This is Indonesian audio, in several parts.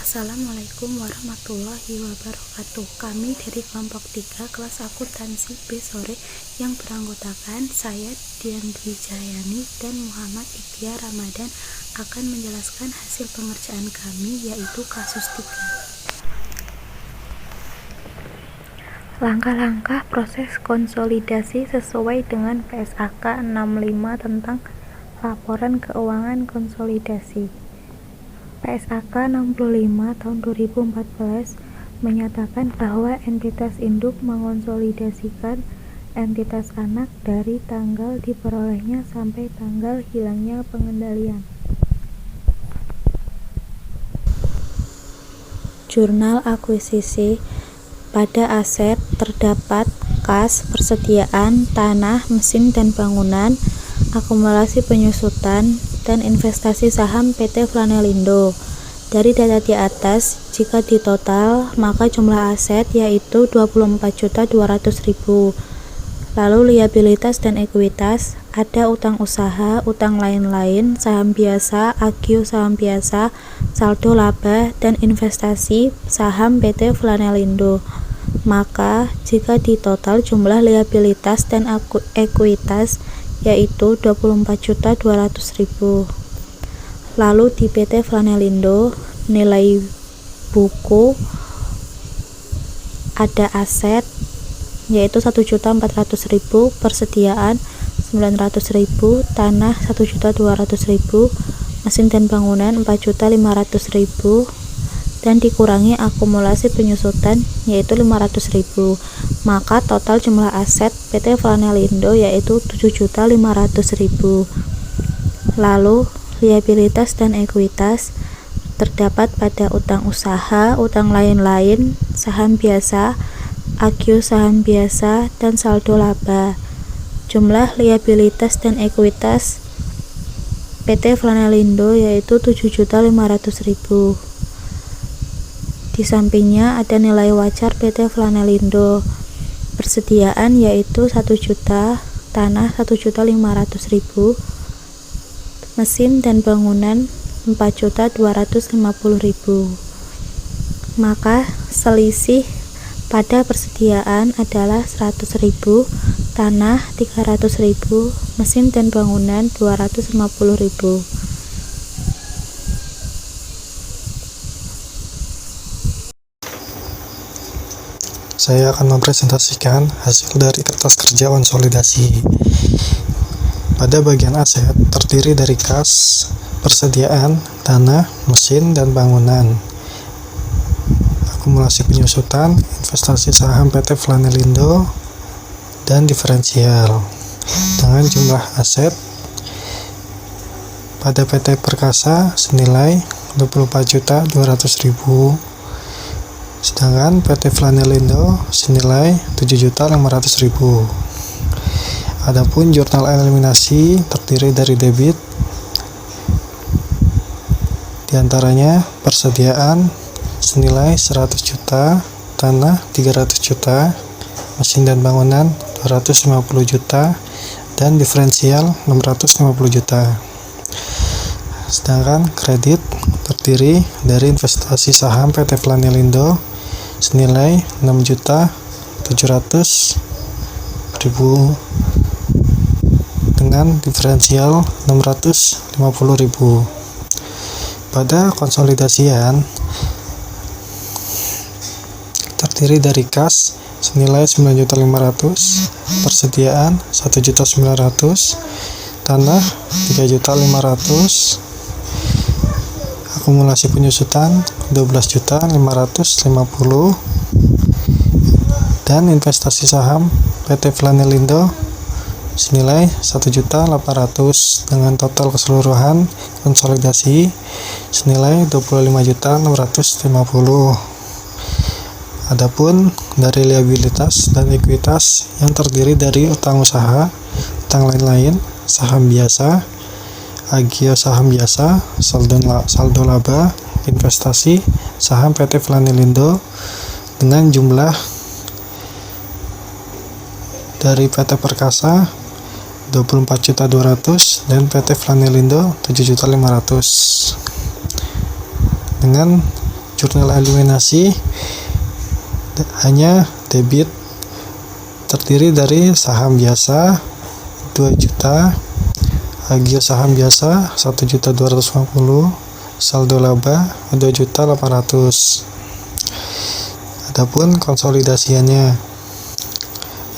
Assalamualaikum warahmatullahi wabarakatuh. Kami dari kelompok 3 kelas akuntansi B sore yang beranggotakan saya Dian Dwi Jayani dan Muhammad Ikhtiar Ramadan akan menjelaskan hasil pengerjaan kami, yaitu kasus 3. Langkah-langkah proses konsolidasi sesuai dengan PSAK 65 tentang laporan keuangan konsolidasi. PSAK 65 tahun 2014 menyatakan bahwa entitas induk mengonsolidasikan entitas anak dari tanggal diperolehnya sampai tanggal hilangnya pengendalian. Jurnal akuisisi. Pada aset terdapat kas, persediaan, tanah, mesin dan bangunan, akumulasi penyusutan, dan investasi saham PT Flanelindo. Dari data di atas, jika ditotal, maka jumlah aset yaitu 24.200.000. Lalu liabilitas dan ekuitas, ada utang usaha, utang lain-lain, saham biasa, agio saham biasa, saldo laba, dan investasi saham PT Flanelindo. Maka, jika ditotal jumlah liabilitas dan ekuitas yaitu 24.200.000. Lalu di PT Flanelindo, nilai buku ada aset yaitu 1.400.000, persediaan 900.000, tanah 1.200.000, mesin dan bangunan 4.500.000, dan dikurangi akumulasi penyusutan yaitu 500.000. Maka total jumlah aset PT Flanelindo yaitu 7.500.000. Lalu liabilitas dan ekuitas terdapat pada utang usaha, utang lain-lain, saham biasa, agio saham biasa, dan saldo laba. Jumlah liabilitas dan ekuitas PT Flanelindo yaitu 7.500.000. Di sampingnya ada nilai wajar PT Flanelindo. Persediaan yaitu 1 juta, tanah 1.500.000, mesin dan bangunan 4.250.000. Maka selisih pada persediaan adalah 100.000, tanah 300.000, mesin dan bangunan 250.000. Saya akan mempresentasikan hasil dari kertas kerja konsolidasi. Pada bagian aset terdiri dari kas, persediaan, tanah, mesin, dan bangunan. Akumulasi penyusutan, investasi saham PT Flanelindo, dan diferensial. Dengan jumlah aset pada PT Perkasa senilai 24.200.000. Sedangkan PT Flanelindo senilai 7.500.000. Adapun jurnal eliminasi terdiri dari debit, diantaranya persediaan senilai 100 juta, tanah 300 juta, mesin dan bangunan 250 juta, dan diferensial 650 juta. Sedangkan kredit terdiri dari investasi saham PT Flanelindo senilai 6.700.000 dengan diferensial 650.000. Pada konsolidasian terdiri dari kas senilai 9.500.000, persediaan 1.900.000, tanah 3.500.000, akumulasi penyusutan 12.550.000, dan investasi saham PT Flanelindo senilai 1.800.000 dengan total keseluruhan konsolidasi senilai 25.650.000. Adapun dari liabilitas dan ekuitas yang terdiri dari utang usaha, utang lain-lain, saham biasa, agio saham biasa, saldo laba, investasi saham PT Flanelindo dengan jumlah dari PT Perkasa 24.200.000 dan PT Flanelindo 7.500.000 dengan Jurnal eliminasi hanya debit, terdiri dari saham biasa 2 juta, agio saham biasa 1.250.000, saldo laba 2.800.000. Adapun konsolidasiannya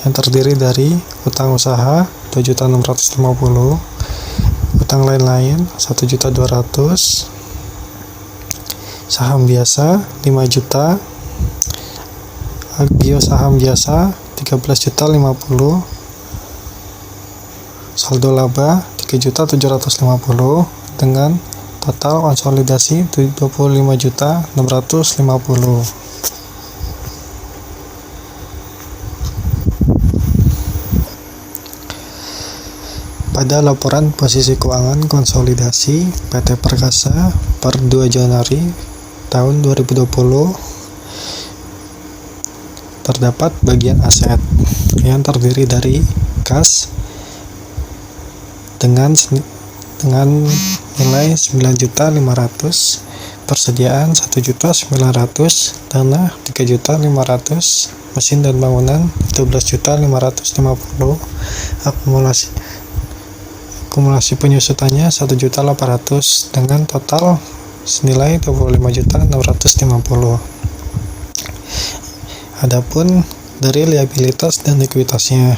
yang terdiri dari utang usaha 2.650.000, utang lain-lain 1.200.000, saham biasa 5 juta, agio saham biasa 13.050.000, saldo laba 3.750.000 dengan total konsolidasi 25.650.000. Pada laporan posisi keuangan konsolidasi PT Perkasa per 2 Januari tahun 2020 terdapat bagian aset yang terdiri dari kas dengan nilai 9.500.000, persediaan 1.900.000, tanah 3.500.000, mesin dan bangunan 12.550.000, akumulasi penyusutannya 1.800.000 dengan total senilai 25.650.000. Adapun dari liabilitas dan ekuitasnya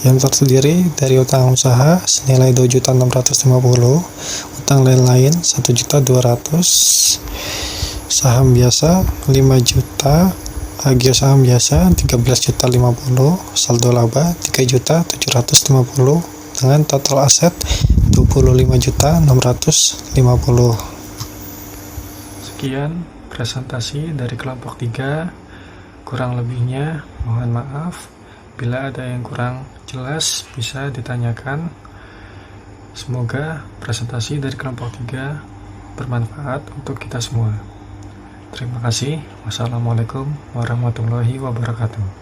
yang terdiri dari utang usaha senilai 2.650.000, utang lain-lain 1.200.000, saham biasa 5 juta, agio saham biasa 13.050.000, saldo laba 3.750.000 dengan total aset 25.650.000. Sekian presentasi dari kelompok 3. Kurang lebihnya mohon maaf. Bila ada yang kurang jelas bisa ditanyakan. Semoga presentasi dari kelompok 3 bermanfaat untuk kita semua. Terima kasih. Wassalamualaikum warahmatullahi wabarakatuh.